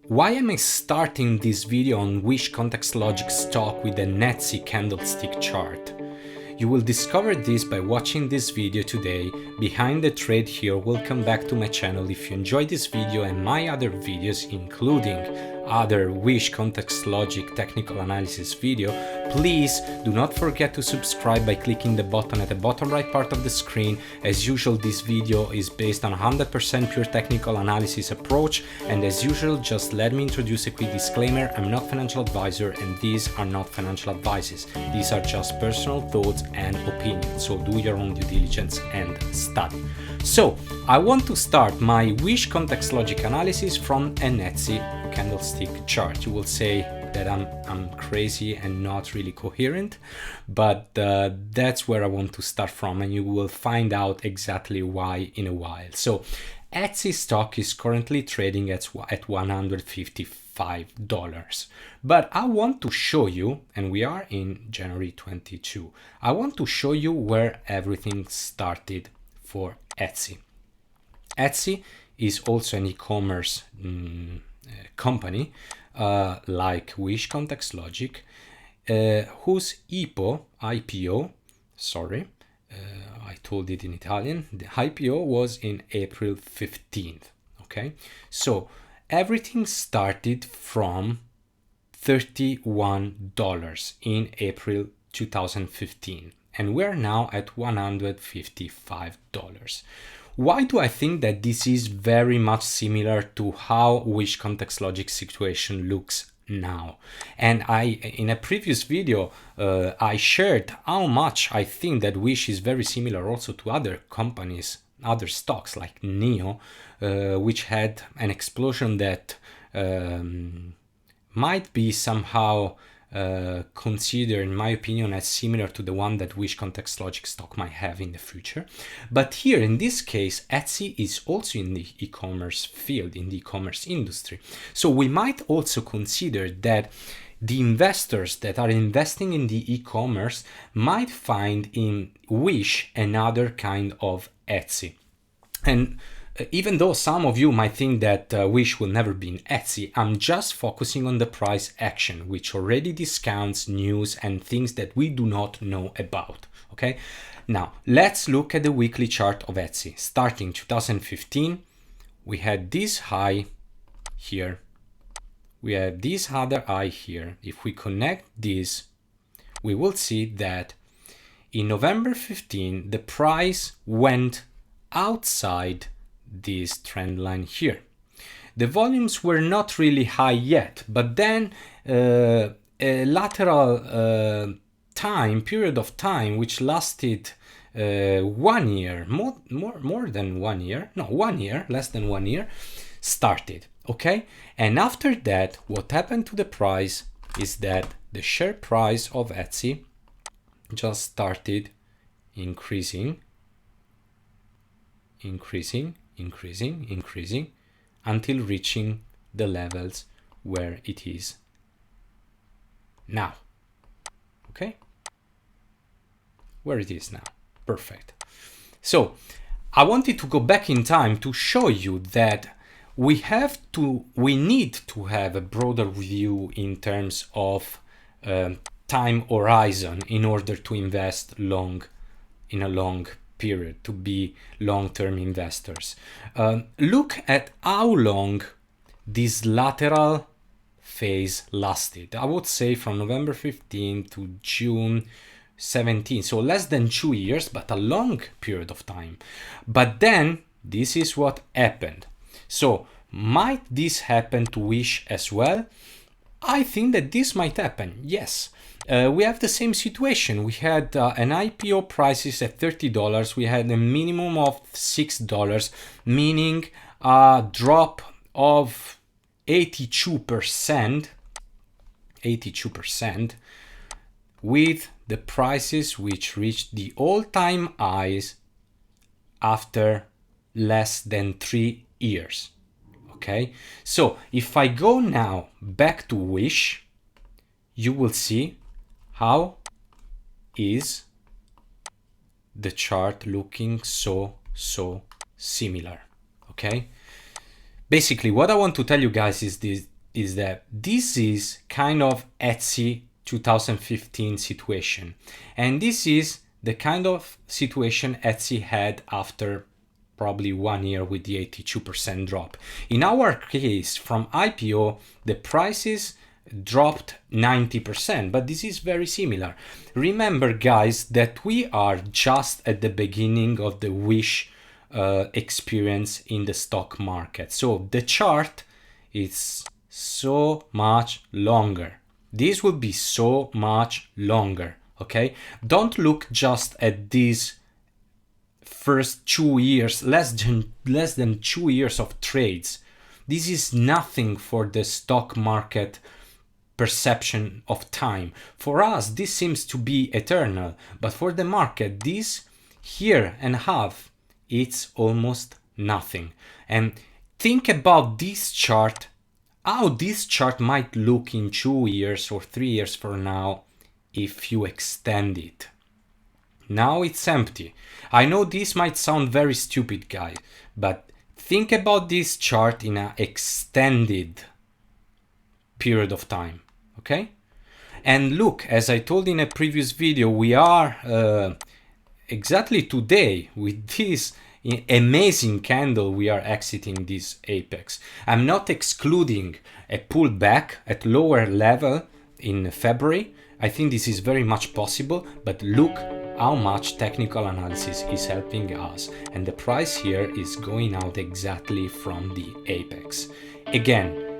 Why am I starting this video on Wish Contextlogic stock with an Etsy candlestick chart? You will discover this by watching this video today. Behind the trade here, welcome back to my channel. If you enjoyed this video and my other videos, including other Wish Contextlogic technical analysis video, please do not forget to subscribe by clicking the button at the bottom right part of the screen. As usual, this video is based on 100% pure technical analysis approach, and as usual, just let me introduce a quick disclaimer. I'm not financial advisor and these are not financial advices. These are just personal thoughts and opinions, so do your own due diligence and study. So I want to start my Wish Contextlogic analysis from an Etsy candlestick chart. You will say that I'm crazy and not really coherent, but that's where I want to start from, and you will find out exactly why in a while. So Etsy stock is currently trading at $155, but I want to show you, and we are in January 22, I want to show you where everything started for Etsy. Etsy is also an e-commerce company like Wish Contextlogic, whose IPO, I told it in Italian, the IPO was in April 15th, okay? So everything started from $31 in April 2015, and we're now at $155. Why do I think that this is very much similar to how Wish Contextlogic situation looks now? And in a previous video, I shared how much I think that Wish is very similar also to other companies, other stocks like Neo, which had an explosion that might be somehow considered, in my opinion, as similar to the one that Wish Contextlogic stock might have in the future. But here, in this case, Etsy is also in the e-commerce field, in the e-commerce industry. So we might also consider that the investors that are investing in the e-commerce might find in Wish another kind of Etsy. And even though some of you might think that Wish will never be in Etsy, I'm just focusing on the price action, which already discounts news and things that we do not know about, okay? Now, let's look at the weekly chart of Etsy. Starting 2015, we had this high here. We have this other high here. If we connect this, we will see that in November 15, the price went outside this trend line here. The volumes were not really high yet, but then a lateral period of time which lasted 1 year, more than 1 year, no, 1 year, less than 1 year, started, okay? And after that, what happened to the price is that the share price of Etsy just started increasing until reaching the levels where it is now, okay? Where it is now, perfect. So I wanted to go back in time to show you that we need to have a broader view in terms of time horizon in order to invest in a long period, to be long-term investors. Look at how long this lateral phase lasted. I would say from November 15 to June 17, so less than 2 years, but a long period of time. But then this is what happened. So might this happen to Wish as well? I think that this might happen, yes. We have the same situation. We had an IPO prices at $30. We had a minimum of $6, meaning a drop of 82%, with the prices which reached the all-time highs after less than 3 years. Okay, so if I go now back to Wish, you will see how is the chart looking so similar. Okay, basically what I want to tell you guys is is that this is kind of Etsy 2015 situation. And this is the kind of situation Etsy had after probably 1 year with the 82% drop. In our case, from IPO, the prices dropped 90%, but this is very similar. Remember, guys, that we are just at the beginning of the Wish experience in the stock market. So the chart is so much longer. This will be so much longer, okay? Don't look just at these first 2 years, less than 2 years of trades. This is nothing for the stock market perception of time. For us, this seems to be eternal, but for the market, this year and a half, it's almost nothing. And think about this chart, how this chart might look in 2 years or 3 years from now if you extend it. Now it's empty. I know this might sound very stupid, guys, but think about this chart in an extended period of time, okay? And look, as I told in a previous video, we are exactly today with this amazing candle, we are exiting this apex. I'm not excluding a pullback at lower level in February. I think this is very much possible, but look how much technical analysis is helping us, and the price here is going out exactly from the apex. Again,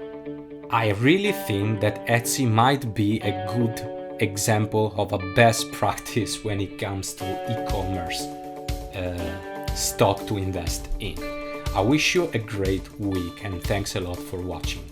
I really think that Etsy might be a good example of a best practice when it comes to e-commerce stock to invest in. I wish you a great week and thanks a lot for watching.